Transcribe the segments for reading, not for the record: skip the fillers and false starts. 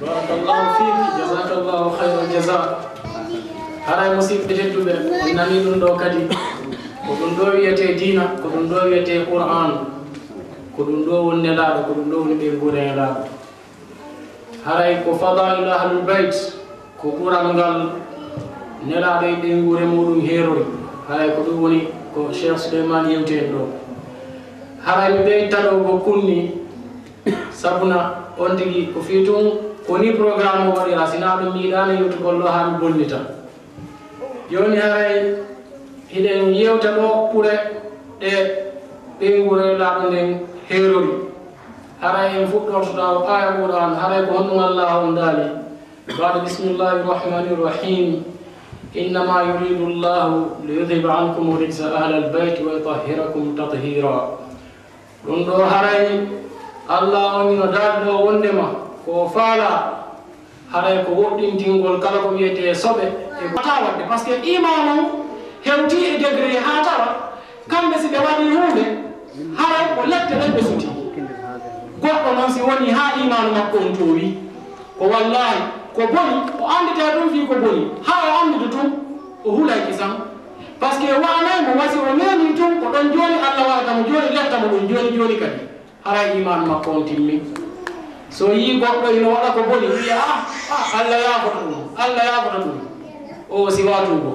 بارك الله فيك جزاك الله خير الجزاء هراي مصيب تجدوبه ناني دون دو كادي ko dum do wiyete dina ko dum do wiyete qur'an ko dum do wonne laado ko dum do woni be ngure laado haray ko fadail ahlul bait ko qurangal nelaado be ngure mudum herori haray ko dum woni ko Cheikh Souleymane yewte do haray be tado go kunni sabuna on tigi ko fitum ko ni programme o wadi rasina do mi dana yewtu gollo ha mi bonnita yoni haray hiden yewta do pure e be ngure laado nden herori haray en fuddo to aya Qur'an haray ko hono Allah on dali ba'da bismillahir rahmanir rahim إنما يريد الله ليذهب عنكم رجس أهل البيت ويطهركم تطهيرا لندو هراي الله أمين دادو وندما كوفالا هراي كوودين تينغول كلا كويته سوبه باتاوا دي باسكو إيمانو هewti e degré ha tawa kambe si be wadi hunde haray ko lette den be suti goddo non si woni ha imanu makko on towi ko wallahi ko boni o andita dum fi ko boni ha o andu tum o hulay kisam parce que wana mo wasi o neni tum ko don joni Allah wa tam joni letta mo don joni kadi haray iman makko on timmi so yi goddo ino wada ko boni wiya Allah ya fota dum o si watu go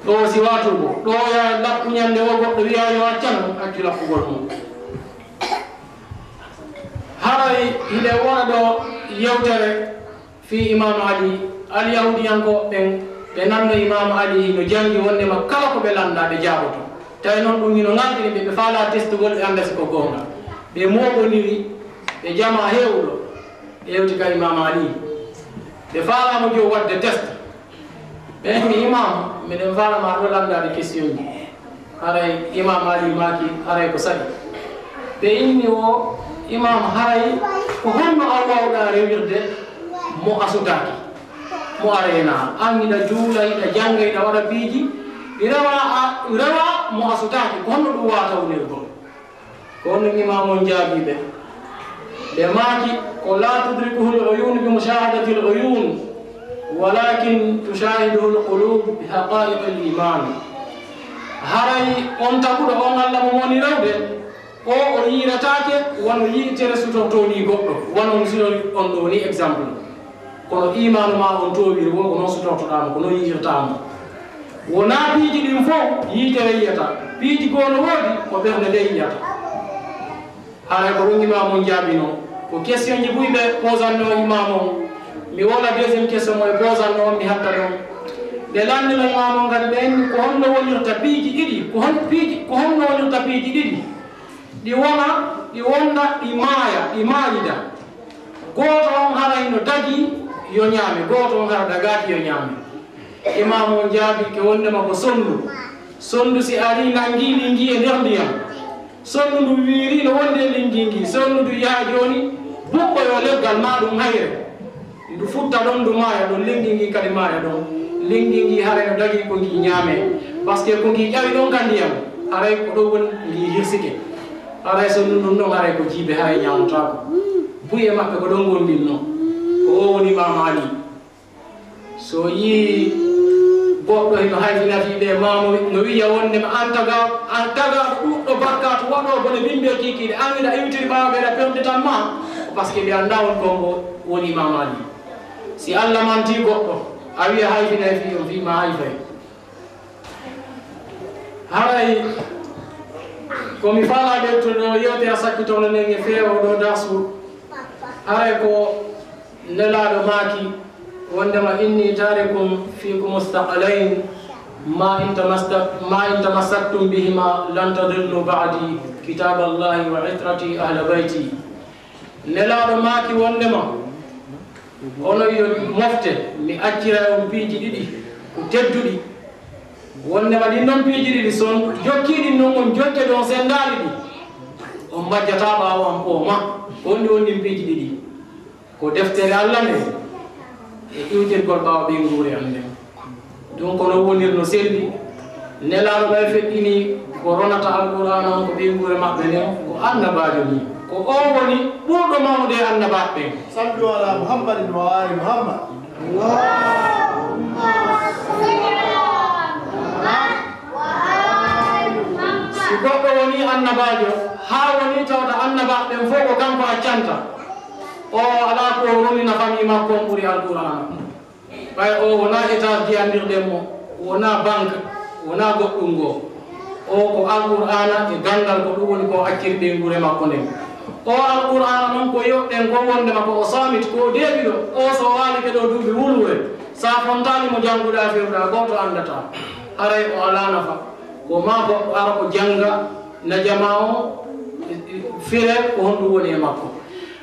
do si watu go do ya lakku nyande o goddo wiya yo accan accu lakku gol mum haray hide wona do yewtere fi imam ali yahudiyanko ben be nanno imam ali no jangi wonde ma kala ko be landa be jaboto tay non dum no ngandini be faala testugol e anda ko gonga be mogoniri be jama hewdo yewti ka imam ali be faala mo jo wadde test be mi imam me den faala ma do landa de question ji haray imam ali maki haray ko sadi be inni o imam haray ko honno Allah da rewirde mo asutaki mo arena angida juula ida janga ida wada biji irawa mo asutaki ko honno du wata wonirgo ko honno imam on jaabibe be maki ko la tudrikuhu al-uyun bi mushahadati al-uyun walakin tushahiduhu al-qulub bi haqa'iq al-iman haray on tabudo on Allah mo woni rewde o yiratake wono yitere sutotoni goddo wono musiro on do ni exemple kono imanu ma on towiri wo non sutotodama ko non yirtama wona piiji dim fo yitere yiyata piiji gono wodi ko berne de yiyata haray ko rungi ma mon jabino ko question ji buybe posanno imamo mi wala deuxième question mo posanno mi hatta do de lande la imamo ngal ben ko honno wonirta piiji didi ko honno wonirta piiji didi di wonda imayida goto on haray no dagi yo nyame goto on hara dagati yo nyame imam on jaabi ke wonde ma ko sondu si ari nangi lingi e nder ndiyam sondu ndu wiiri no wonde lingi sondu ndu yaa joni bukko yo leggal ma dum hayre ndu futta don ndu maya don lingi kadi maya don lingi haray no dagi ko ngi nyame parce que ko ngi jawi don kandiyam haray ko do won ngi hirsike haray so ndu non haray ko jibe hay nyaamta ko buye makko ko don gondinno ko o woni Imam Ali so yi goddo hino hayfina fi be mamo no wiya wonde ma antaga duddo barkat wado bone bimbe kikide amida iwtiri baabe da pemde tan ma parce que be anda won ko woni Imam Ali si Allah manti goddo a wiya hayfina fi ma hayfay haray komi fala de to do yote asakito no nenge feewo do dasu haray ko nelado maki wondema inni tarikum fikum mustaqalain ma in tamassaktum bihima lan tadillu ba'di kitab Allah wa itrati ahli baiti nelado maki wondema ono yo mofte mi accira on piiji didi ko teddudi wondema din non piiji didi son jokkidi non on jokke don sendali di on bajjata bawo am o ma woni piiji didi ko deftere Allah ne e iwtirgol bawa ɓe nguuri ande donc no wonir no selli nelaɗo ɓay feƴƴini ko ronata alqur'an on ko ɓe nguure maɓɓe nden ko annabajo ni ko o woni ɓurɗo mawde annabaɓe صلوا على محمد وآل محمد si goɗɗo woni annabajo ha woni tawta annabaɓen fof ko kanko accanta o ala ko ronina famille makko on ɓuuri alqur'ana ɓay o wona étage jiyandirɗen mo wona banque wona goɗɗum goo o ko alqur'ana e gandal ko ɗum woni ko accirɗe gure makko nden o alqur'ana noon ko yoɗɗen ko wondema ko o samit ko deeɓiɗo o so walike ɗo duuɓi wulwe sa fontani mo jannguɗa fewɗa goto andata haray o ala nafa ko ma goɗɗo ara ko janga na jama o fire ko honɗum woni e makko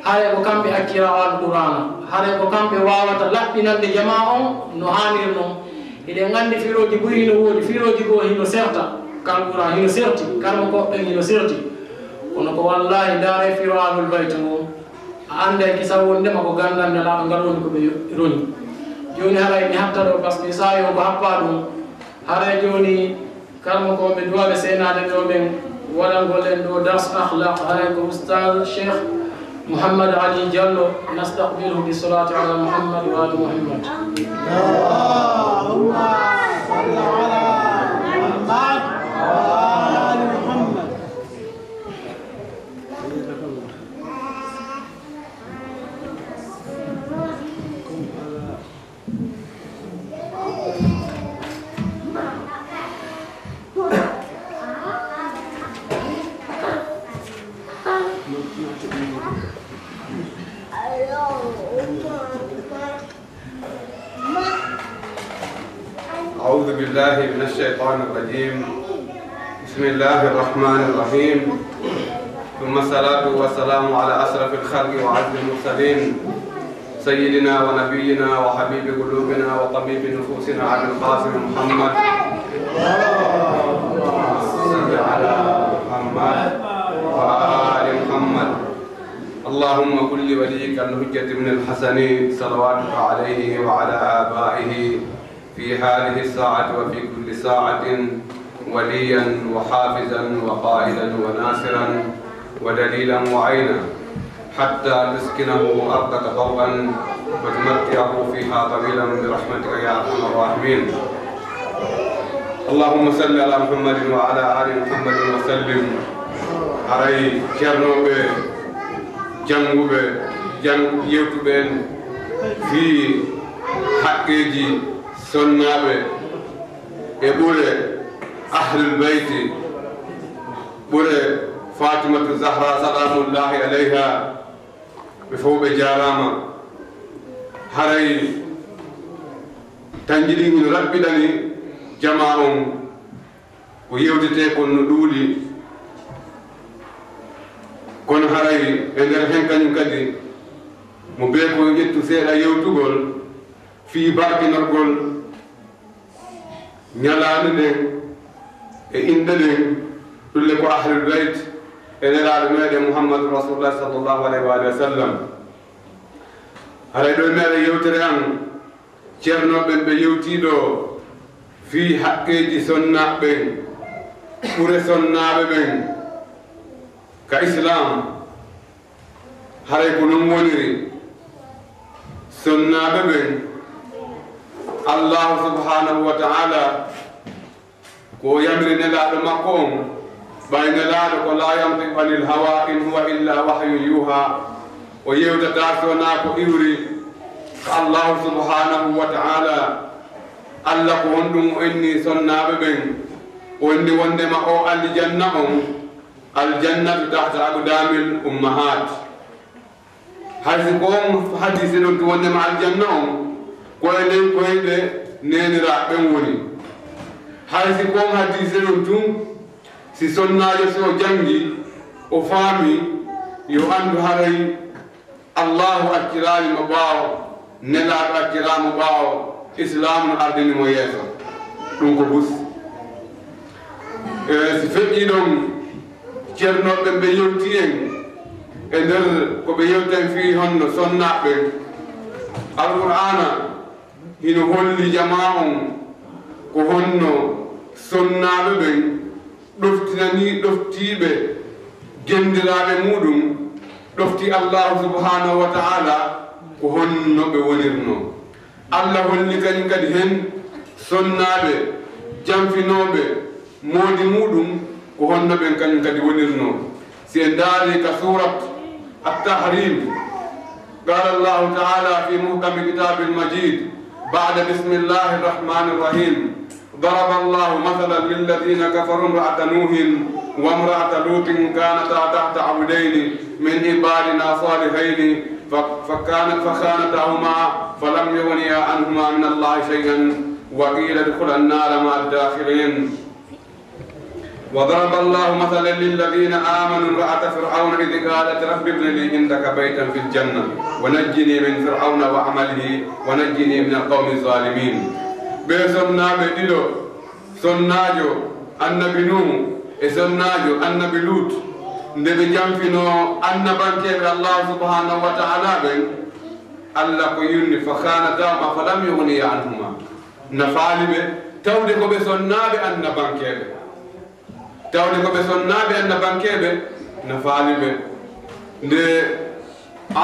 haray ko kamɓe akkirawo alqur'ana haray ko kamɓe wawata laɓɓinande jama on no hanir noon eɗen gandi firoji ɓuri hino woodi firoji goo hino serta kalqur'an hino serti karmo koɓɓen hino serti kono ko wallahi daara firo alul bayta mum a anda kisa wondema ko gandande laaɓe ngal woni koɓe roni joni haray mi hatta ɗo par ce que sa yo ko happa ɗum haray joni karmo ko ɓe duwaɓe senade ɗo ɓen waɗangollen ɗo dars akhlaq haray ko oustad cheikh محمد علي جلو نستقبله بالصلاة على محمد وآل محمد. اللهم صل على محمد وآل محمد. أعوذ بالله من الشيطان الرجيم. بسم الله الرحمن الرحيم. ثم الصلاة والسلام على أشرف الخلق وعز المرسلين سيدنا ونبينا وحبيب قلوبنا وطبيب نفوسنا عبد القاسم محمد. صل على محمد وآل محمد. اللهم كن لوليك الحجة بن الحسن صلواتك عليه وعلى آبائه في هذه الساعة وفي كل ساعة وليا وحافظا وقائدا وناصرا ودليلا وعينا حتى تسكنه أرضك طوعا وتمتعه فيها طويلا برحمتك يا أرحم الراحمين. اللهم صل على محمد وعلى آل محمد وسلم. علي كرنوب جنوب يوتوب في حقيقي سنابه يقول أهل البيت بول فاطمة الزهراء سلام الله عليها بفوق جارامة هاي تنجلي من ربي داني جماعهم ويوتي كون ندولي كون هاي اندر هنكن كدي مبيكو يجتو سيدا يوتوغول في باقي نرغول ñalaani nden e inde nden ɗulle ko ahlul beyt e nelaaɗo meeɗen mouhammadou rasulullah sallllahu alayhi wa alihi wa sallam haray ɗo meeɗen yewtere an ceernoɓen ɓe yewtiiɗo fii haqqeeji sonnaaɓe ɓen ɓure sonnaaɓe ɓen ka islam haray ko non woniri sonnaaɓe ɓen Allah subhanahu wa ta'ala ko yamri nelaɗo makko on ɓay nelaɗo ko la yantiqu anil hawa in huwa illa wahyun yuha o yewtata sona ko iwri Allah subhanahu wa ta'ala Allah ko honɗum o inni sonnaɓe ɓen o inni wondema o aljanna on aljannatu tahta aqdamil ummahat haysi ko on hadise ɗon to wondema aljanna on koyɗen koyɗe neniraɓe woni haysi kon hadise ɗon tun si sonnajo so jangi o faami yo andu haray allahu accirani mo ɓaawo nelaɗo acciramo ɓaawo islamu no ardini mo yeeso ɗum ko bus si feƴƴi ɗon ceernoɓe ɓe yewti en e nder koɓe yewten fi honno sonnaɓe alqur'ana hino holli jama on ko honno sonnaɓe ɓen ɗoftinani ɗoftiɓe gendiraɓe muɗum ɗofti allahu subhanahu wa taala ko honno ɓe wonirno. allah holli kañum kadi hen sonnaɓe janfinoɓe moodi muɗum ko honno ɓen kañum kadi wonirno. si en daari ka surat at-tahrim qala allahu taala fi muhkami kitabil majid ba'da bismillahi rrahmani rrahim ضرب الله مثلا للذين كفروا امرأة نوح وامرأة لوط كانتا تحت عبدين من عبادنا صالحين فخانتاهما فلم يغنيا عنهما من الله شيئا وقيل ادخلا النار مع الداخلين. وضرب الله مثلا للذين آمنوا امرأة فرعون إذ قالت رب ابن لي عندك بيتا في الجنة ونجني من فرعون وعمله ونجني من القوم الظالمين. بسناɓe ɗiɗo sonnajo annabi nuhu e sonnajo annabi lut nde ɓe jamfino annabankeɓe allah subhanahu wa taala ɓen allah ko yurni fa khanatahuma falam yughniya anhuma nafaali ɓe tawde koɓe sonnaɓe annabankeɓe tawde koɓe sonnaɓe annabankeɓe nafaali ɓe nde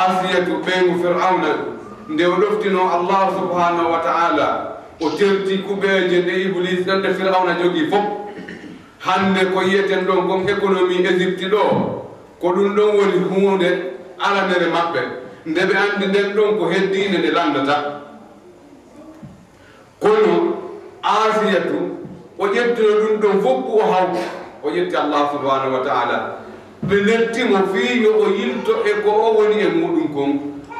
asiyatu ɓeygu fir'auna nde o ɗoftino allah subhanahu wa taala o terti kuɓeje nde iblis ɗonde fir'auna jogii fof hande ko yiyeten ɗon kon économie égypte ɗo ko ɗum ɗon woni hunde aranere maɓɓe nde ɓe andi nden ɗon ko heddinde nde landata. kono asiyatu o ƴettino ɗum ɗon fof o hawta o ƴetti allah subhanahu wa taala ɓe lettimo fiino o yilto e ko o woni e muɗum kon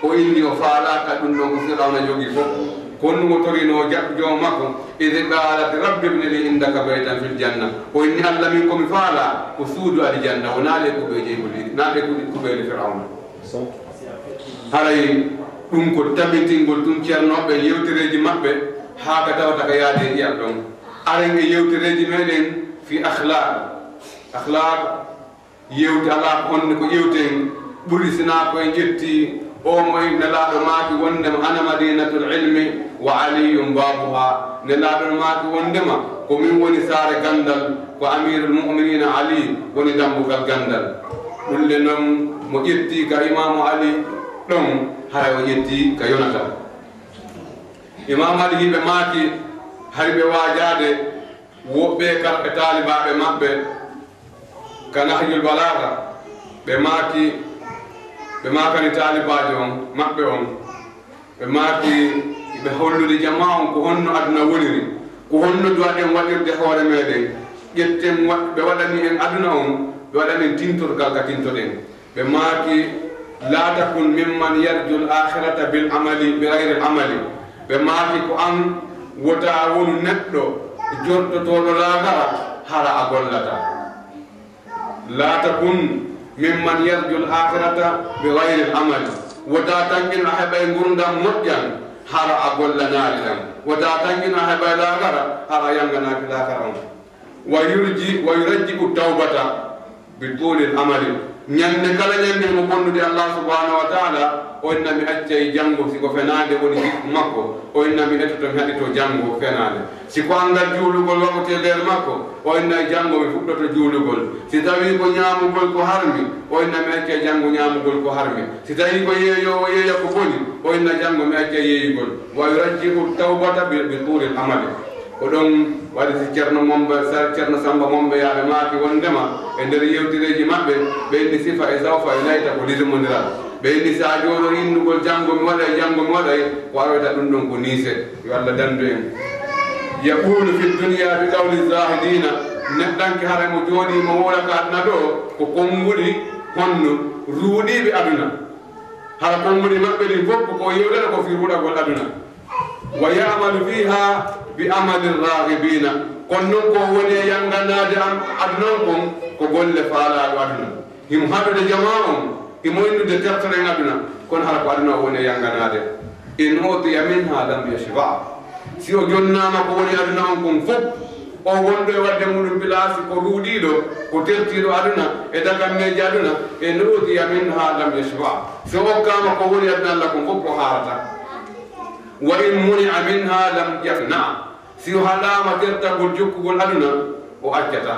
o inni o faalaka ɗum ɗon ko fir'auna jogii fof kono mo torino joom makko ide qalat rabbi ibni li indaka baytan fil janna o inni allah min komi faala ko suudu aljanna o naale kuɓeje iblis naale kuɓeje fir'auna. haray ɗum ko tabitingol tun ceernoɓe yewtereji maɓɓe haa ka tawata ka yaade e ƴiyam ɗon aren e yewtereji meɗen fi akhlaq yewte ala ko honne ko ƴewten ɓuri sina koye ƴetti o moy nelaɗo maaki wondema ana madinatul ilmi wa aliyum babuha nelaɗo maaki wondema ko min woni saare gandal ko amirul muminina ali woni dambugal gandal ɗulle noon mo ƴetti ka imamu ali ɗon haray o ƴetti ka yonata imamu ali hiɓe maaki hay ɓe waajade woɓɓe kalɓe taalibaɓe maɓɓe ka nahjul balaga ɓe maakani taalibajo on maɓɓe on ɓe maaki ɓe hollude jama on ko honno aduna woniri ko honno duwaɗen waɗirde hoore meɗen ƴetten ɓe waɗani en aduna on ɓe waɗanen tintorgal ka tintoɗen ɓe maaki la takun mimman yarju l akhirata bil amali bi gayri l amali ɓe maaki ko an wota wonu neɗɗo jortotoɗo laakara hara a gollata la takun mimman yarju l akhirata bi gayri l amali wota tangin a heɓay gurdam moƴƴan hara a gollanaali ɗan wota tangin a heɓay laakara hara a yanganaaki laakara on wa yurajji'u tawbata bi tuuli l amali ñande kala ñande mo bonnude allah subhanahu wa taala o inna mi accay janngo siko fenaade woni hikku makko o inna mi ettoto mi haɗito janngo fenaade siko angal juulugol waɗete nder makko o inna janngo mi fuɗɗoto juulugol si tawi ko ñaamugol ko harmi o inna mi accay janngo ñaamugol ko harmi si tawi ko yeeyowo yeeya ko boni o inna janngo mi accay yeeyugol wa yurajji'u tawbata bi tuulil amali ko ɗon waɗi si ceerno samba momɓe yaaɓe maaki wondema e nder yewtireji maɓɓe ɓe indi sifa e zawfa e layta ko lismodiral ɓe indi sa jooɗo innugol janngo mi waɗay janngo mi waɗay ko aroyta ɗum ɗon ko niise yo allah dandu en yaqulu fi dunia bi qawli zahidina neɗɗanke hara mo jooɗimo wolaka aduna ɗo ko konnguɗi honno ruuɗiɓe aduna hara konnguɗi maɓɓe ɗin fof ko yewɗata ko fi ruuɗagol aduna wa yamalu fiha bi amali ragibina kono noon ko woni e yanganade aduna kon ko golle faalaɗo aduna himo haɗude jama on himo innude tertoɗen aduna kono hara ko aduna o woni e yanganade in utiya minha lam yashba si o jonnama ko woni aduna on kon fof o wonɗo e wadde muɗum pilasi ko ruuɗiɗo ko tertiɗo aduna e dagammeji aduna in utiya minha lam yashba so hokkama ko woni aduna allah kon fof ko harata wa in munia minha lam yafna si o haɗama tertagol jokkugol aduna o accata